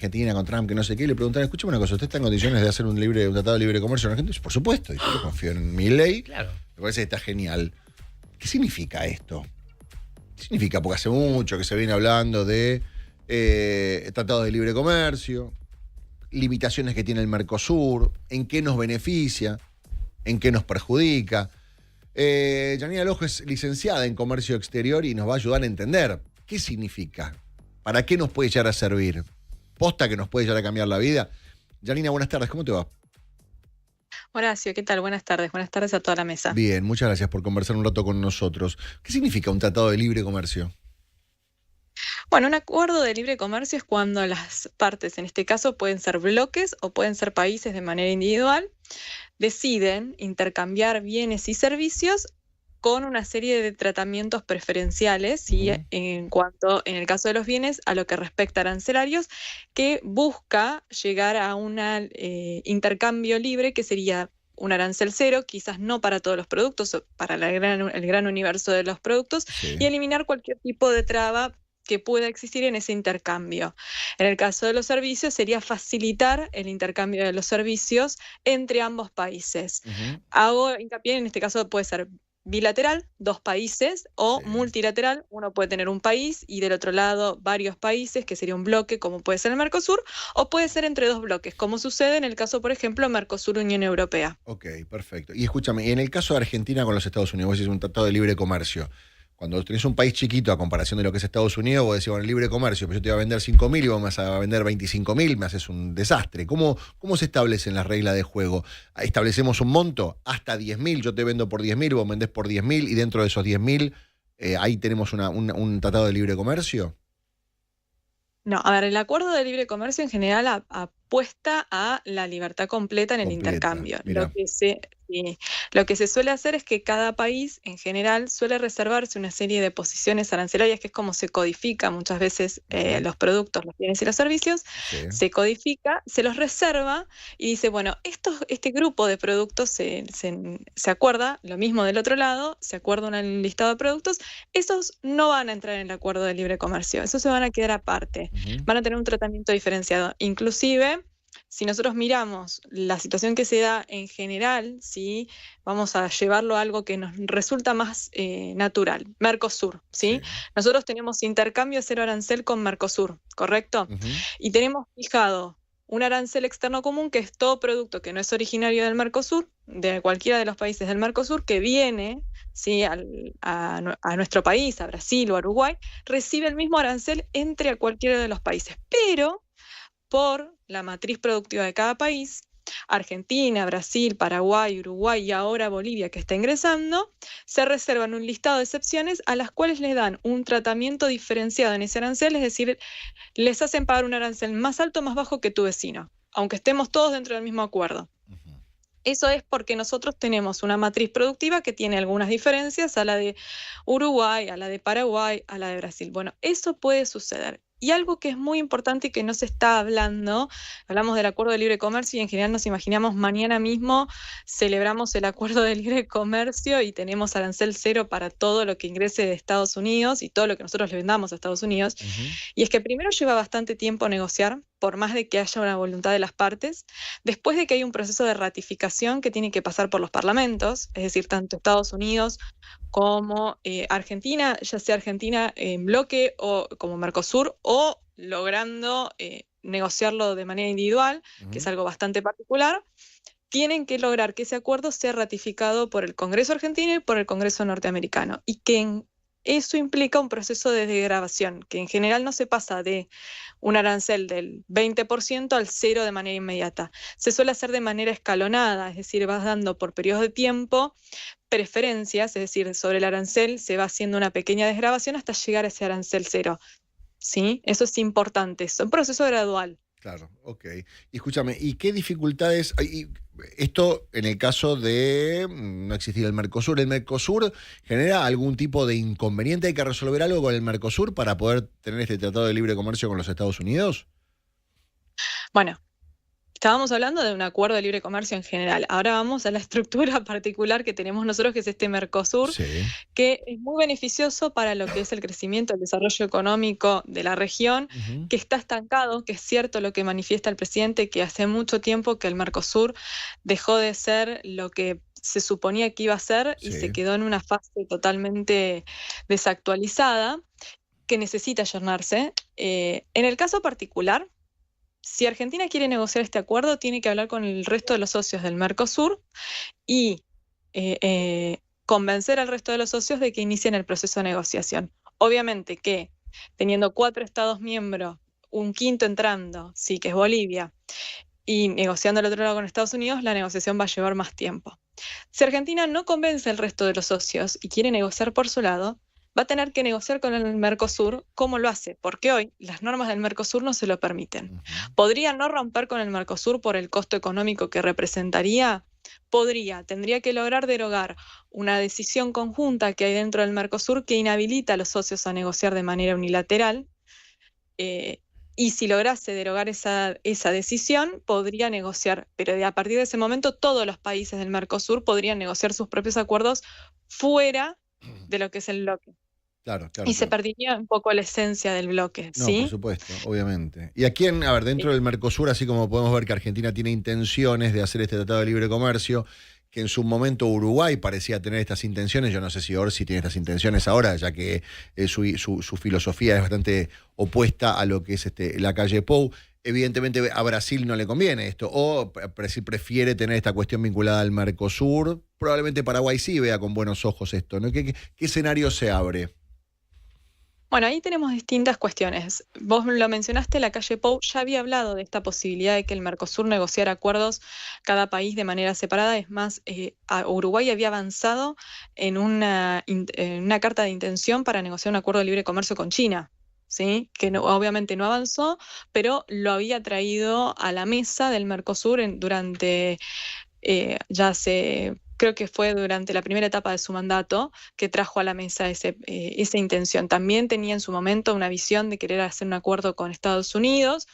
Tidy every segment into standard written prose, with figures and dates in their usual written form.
Argentina con Trump, que no sé qué, y le preguntaron, escúchame una cosa, ¿usted está en condiciones de hacer un tratado de libre comercio en Argentina? Y dice, por supuesto, yo confío en mi ley, Claro. me parece que está genial. ¿Qué significa esto? ¿Qué significa? Porque hace mucho que se viene hablando de tratados de libre comercio, limitaciones que tiene el Mercosur, en qué nos beneficia, en qué nos perjudica. Yanina Lojo es licenciada en comercio exterior y nos va a ayudar a entender qué significa, para qué nos puede llegar a servir, posta que nos puede llegar a cambiar la vida. Yanina, buenas tardes, ¿cómo te va? Horacio, ¿qué tal? Buenas tardes. Buenas tardes a toda la mesa. Bien, muchas gracias por conversar un rato con nosotros. ¿Qué significa un tratado de libre comercio? Bueno, un acuerdo de libre comercio es cuando las partes, en este caso pueden ser bloques o pueden ser países de manera individual, deciden intercambiar bienes y servicios con una serie de tratamientos preferenciales, ¿sí? En cuanto, en el caso de los bienes, a lo que respecta a arancelarios, que busca llegar a un intercambio libre que sería un arancel cero, quizás no para todos los productos, o para el gran universo de los productos, Sí. y eliminar cualquier tipo de traba que pueda existir en ese intercambio. En el caso de los servicios, sería facilitar el intercambio de los servicios entre ambos países. Hago hincapié, en este caso puede ser bilateral, dos países, o Sí. multilateral, uno puede tener un país y del otro lado varios países, que sería un bloque, como puede ser el Mercosur, o puede ser entre dos bloques, como sucede en el caso, por ejemplo, Mercosur-Unión Europea. Ok, perfecto. Y escúchame, en el caso de Argentina con los Estados Unidos, vos decís un tratado de libre comercio. Cuando tenés un país chiquito a comparación de lo que es Estados Unidos, vos decís, bueno, libre comercio, pero yo te voy a vender 5.000 y vos me vas a vender 25.000, me haces un desastre. ¿Cómo se establecen las reglas de juego? ¿Establecemos un monto? Hasta 10.000, yo te vendo por 10.000, vos vendés por 10.000 y dentro de esos 10.000, ahí tenemos un tratado de libre comercio. No, a ver, el acuerdo de libre comercio en general apuesta a la libertad completa en el Completa, intercambio. mirá. Lo que se suele hacer es que cada país en general suele reservarse una serie de posiciones arancelarias, que es como se codifica muchas veces los productos, los bienes y los servicios, Sí. se codifica, se los reserva y dice, bueno, este grupo de productos se acuerda, lo mismo del otro lado, se acuerda un listado de productos, esos no van a entrar en el acuerdo de libre comercio, esos se van a quedar aparte, van a tener un tratamiento diferenciado. Inclusive, si nosotros miramos la situación que se da en general, ¿sí? Vamos a llevarlo a algo que nos resulta más natural, Mercosur, ¿sí? Sí. Nosotros tenemos intercambio cero arancel con Mercosur, ¿correcto? Y tenemos fijado un arancel externo común, que es todo producto que no es originario del Mercosur, de cualquiera de los países del Mercosur, que viene, ¿sí? a nuestro país, a Brasil o a Uruguay, recibe el mismo arancel entre a cualquiera de los países, pero por la matriz productiva de cada país, Argentina, Brasil, Paraguay, Uruguay y ahora Bolivia, que está ingresando, se reservan un listado de excepciones a las cuales les dan un tratamiento diferenciado en ese arancel, es decir, les hacen pagar un arancel más alto o más bajo que tu vecino, aunque estemos todos dentro del mismo acuerdo. Eso es porque nosotros tenemos una matriz productiva que tiene algunas diferencias a la de Uruguay, a la de Paraguay, a la de Brasil. Bueno, eso puede suceder. Y algo que es muy importante y que no se está hablando, hablamos del acuerdo de libre comercio y en general nos imaginamos mañana mismo celebramos el acuerdo de libre comercio y tenemos arancel cero para todo lo que ingrese de Estados Unidos y todo lo que nosotros le vendamos a Estados Unidos. Y es que primero lleva bastante tiempo negociar, por más de que haya una voluntad de las partes, después de que hay un proceso de ratificación que tiene que pasar por los parlamentos, es decir, tanto Estados Unidos como Argentina, ya sea Argentina en bloque o como Mercosur, o logrando negociarlo de manera individual, que es algo bastante particular, tienen que lograr que ese acuerdo sea ratificado por el Congreso argentino y por el Congreso norteamericano, y que eso implica un proceso de desgravación, que en general no se pasa de un arancel del 20% al cero de manera inmediata. Se suele hacer de manera escalonada, es decir, vas dando por periodos de tiempo preferencias, es decir, sobre el arancel se va haciendo una pequeña desgravación hasta llegar a ese arancel cero. ¿Sí? Eso es importante, es un proceso gradual. Claro, ok. Y escúchame, ¿y qué dificultades hay? Esto en el caso de no existir el Mercosur genera algún tipo de inconveniente? ¿Hay que resolver algo con el Mercosur para poder tener este tratado de libre comercio con los Estados Unidos? Bueno, Estábamos hablando de un acuerdo de libre comercio en general. Ahora vamos a la estructura particular que tenemos nosotros, que es este Mercosur, Sí. que es muy beneficioso para lo que es el crecimiento, el desarrollo económico de la región, Ujú. que está estancado, que es cierto lo que manifiesta el presidente, que hace mucho tiempo que el Mercosur dejó de ser lo que se suponía que iba a ser y se Sí. quedó en una fase totalmente desactualizada, que necesita ayornarse. En el caso particular, si Argentina quiere negociar este acuerdo, tiene que hablar con el resto de los socios del Mercosur y convencer al resto de los socios de que inicien el proceso de negociación. Obviamente que teniendo 4 Estados miembros, un quinto entrando, sí, que es Bolivia, y negociando al otro lado con Estados Unidos, la negociación va a llevar más tiempo. Si Argentina no convence al resto de los socios y quiere negociar por su lado, va a tener que negociar con el Mercosur como lo hace, porque hoy las normas del Mercosur no se lo permiten. Ujú. ¿Podría no romper con el Mercosur por el costo económico que representaría? Podría, tendría que lograr derogar una decisión conjunta que hay dentro del Mercosur que inhabilita a los socios a negociar de manera unilateral. eh, y si lograse derogar esa decisión, podría negociar, pero a partir de ese momento todos los países del Mercosur podrían negociar sus propios acuerdos fuera de lo que es el bloque. Claro, claro, Y se claro. perdería un poco la esencia del bloque, No, por ¿sí? supuesto, obviamente. Y aquí, a ver, dentro del Mercosur, así como podemos ver que Argentina tiene intenciones de hacer este tratado de libre comercio, que en su momento Uruguay parecía tener estas intenciones, yo no sé si Orsi tiene estas intenciones ahora, ya que su filosofía es bastante opuesta a lo que es la calle Pou. Evidentemente a Brasil no le conviene esto, o Brasil prefiere tener esta cuestión vinculada al Mercosur. Probablemente Paraguay sí vea con buenos ojos esto, ¿no? ¿Qué escenario se abre? Bueno, ahí tenemos distintas cuestiones. Vos lo mencionaste, la calle Pou ya había hablado de esta posibilidad de que el Mercosur negociara acuerdos cada país de manera separada. Es más, Uruguay había avanzado en una carta de intención para negociar un acuerdo de libre comercio con China. ¿Sí? Que obviamente no avanzó, pero lo había traído a la mesa del Mercosur durante creo que fue durante la primera etapa de su mandato que trajo a la mesa esa intención. También tenía en su momento una visión de querer hacer un acuerdo con Estados Unidos.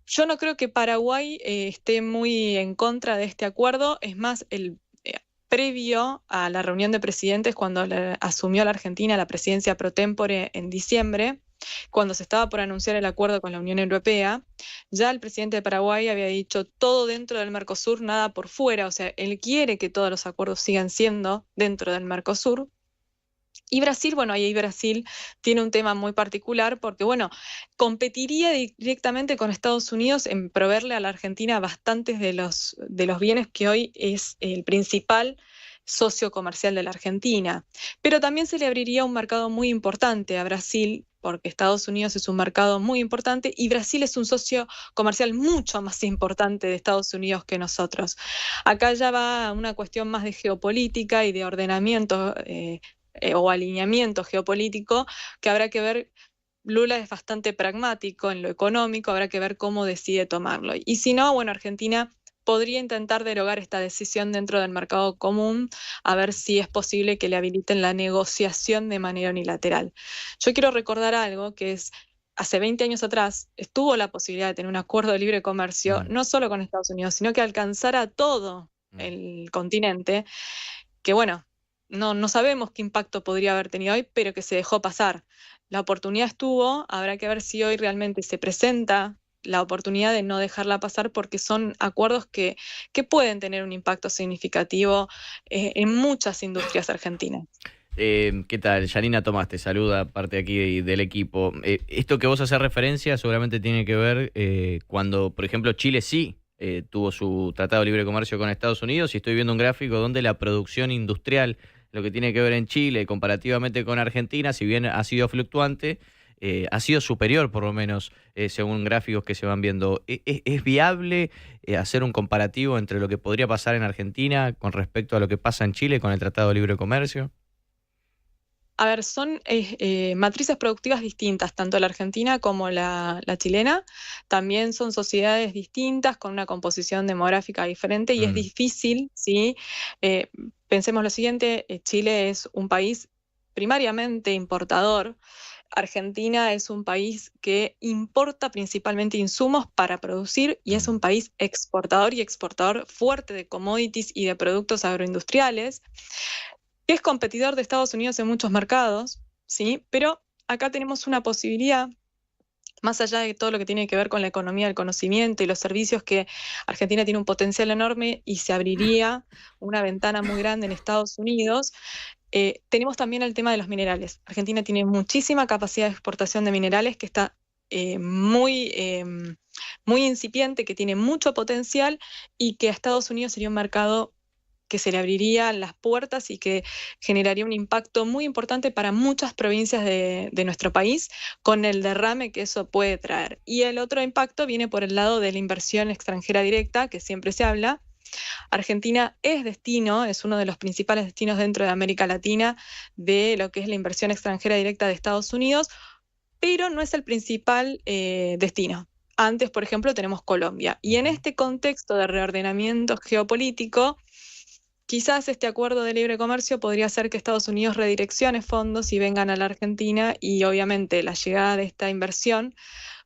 Yo no creo que Paraguay esté muy en contra de este acuerdo, es más, previo a la reunión de presidentes, cuando asumió la Argentina la presidencia pro tempore en diciembre, cuando se estaba por anunciar el acuerdo con la Unión Europea, ya el presidente de Paraguay había dicho todo dentro del Mercosur, nada por fuera, o sea, él quiere que todos los acuerdos sigan siendo dentro del Mercosur. Y Brasil, bueno, ahí Brasil tiene un tema muy particular porque, bueno, competiría directamente con Estados Unidos en proveerle a la Argentina bastantes de los bienes que hoy es el principal socio comercial de la Argentina. Pero también se le abriría un mercado muy importante a Brasil, porque Estados Unidos es un mercado muy importante y Brasil es un socio comercial mucho más importante de Estados Unidos que nosotros. Acá ya va una cuestión más de geopolítica y de ordenamiento o alineamiento geopolítico que habrá que ver. Lula es bastante pragmático en lo económico, habrá que ver cómo decide tomarlo. Y si no, bueno, Argentina podría intentar derogar esta decisión dentro del mercado común, a ver si es posible que le habiliten la negociación de manera unilateral. Yo quiero recordar algo que es, hace 20 años atrás estuvo la posibilidad de tener un acuerdo de libre comercio, Mm, no solo con Estados Unidos, sino que alcanzara todo mm. el continente, que bueno, no sabemos qué impacto podría haber tenido hoy, pero que se dejó pasar. La oportunidad estuvo, habrá que ver si hoy realmente se presenta la oportunidad de no dejarla pasar porque son acuerdos que pueden tener un impacto significativo en muchas industrias argentinas. ¿Qué tal? Yanina Tomás te saluda, parte aquí del equipo. Esto que vos haces referencia seguramente tiene que ver cuando, por ejemplo, Chile sí tuvo su tratado de libre comercio con Estados Unidos y estoy viendo un gráfico donde la producción industrial, lo que tiene que ver en Chile comparativamente con Argentina, si bien ha sido fluctuante, ha sido superior por lo menos según gráficos que se van viendo. ¿Es viable hacer un comparativo entre lo que podría pasar en Argentina con respecto a lo que pasa en Chile con el tratado de libre comercio? A ver, son matrices productivas distintas, tanto la argentina como la chilena. También son sociedades distintas, con una composición demográfica diferente y es Mm. difícil, ¿sí? Eh, Pensemos lo siguiente, Chile es un país primariamente importador. Argentina es un país que importa principalmente insumos para producir y es un país exportador y exportador fuerte de commodities y de productos agroindustriales, que es competidor de Estados Unidos en muchos mercados, ¿sí? Pero acá tenemos una posibilidad, más allá de todo lo que tiene que ver con la economía del conocimiento y los servicios, que Argentina tiene un potencial enorme y se abriría una ventana muy grande en Estados Unidos. Tenemos también el tema de los minerales. Argentina tiene muchísima capacidad de exportación de minerales que está muy incipiente, que tiene mucho potencial y que a Estados Unidos sería un mercado que se le abrirían las puertas y que generaría un impacto muy importante para muchas provincias de nuestro país, con el derrame que eso puede traer. Y el otro impacto viene por el lado de la inversión extranjera directa, que siempre se habla. Argentina es destino, es uno de los principales destinos dentro de América Latina de lo que es la inversión extranjera directa de Estados Unidos, pero no es el principal destino. Antes, por ejemplo, tenemos Colombia. Y en este contexto de reordenamiento geopolítico, quizás este acuerdo de libre comercio podría hacer que Estados Unidos redireccione fondos y vengan a la Argentina, y obviamente la llegada de esta inversión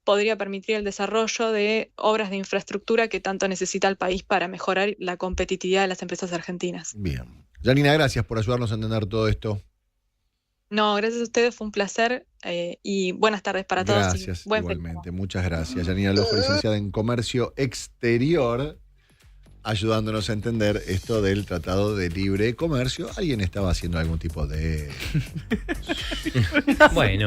podría permitir el desarrollo de obras de infraestructura que tanto necesita el país para mejorar la competitividad de las empresas argentinas. Bien. Janina, gracias por ayudarnos a entender todo esto. No, gracias a ustedes, fue un placer y buenas tardes para todos. Gracias, igualmente. Muchas gracias. Janina Lojo, licenciada en Comercio Exterior, ayudándonos a entender esto del Tratado de Libre Comercio. Alguien estaba haciendo algún tipo de... Bueno.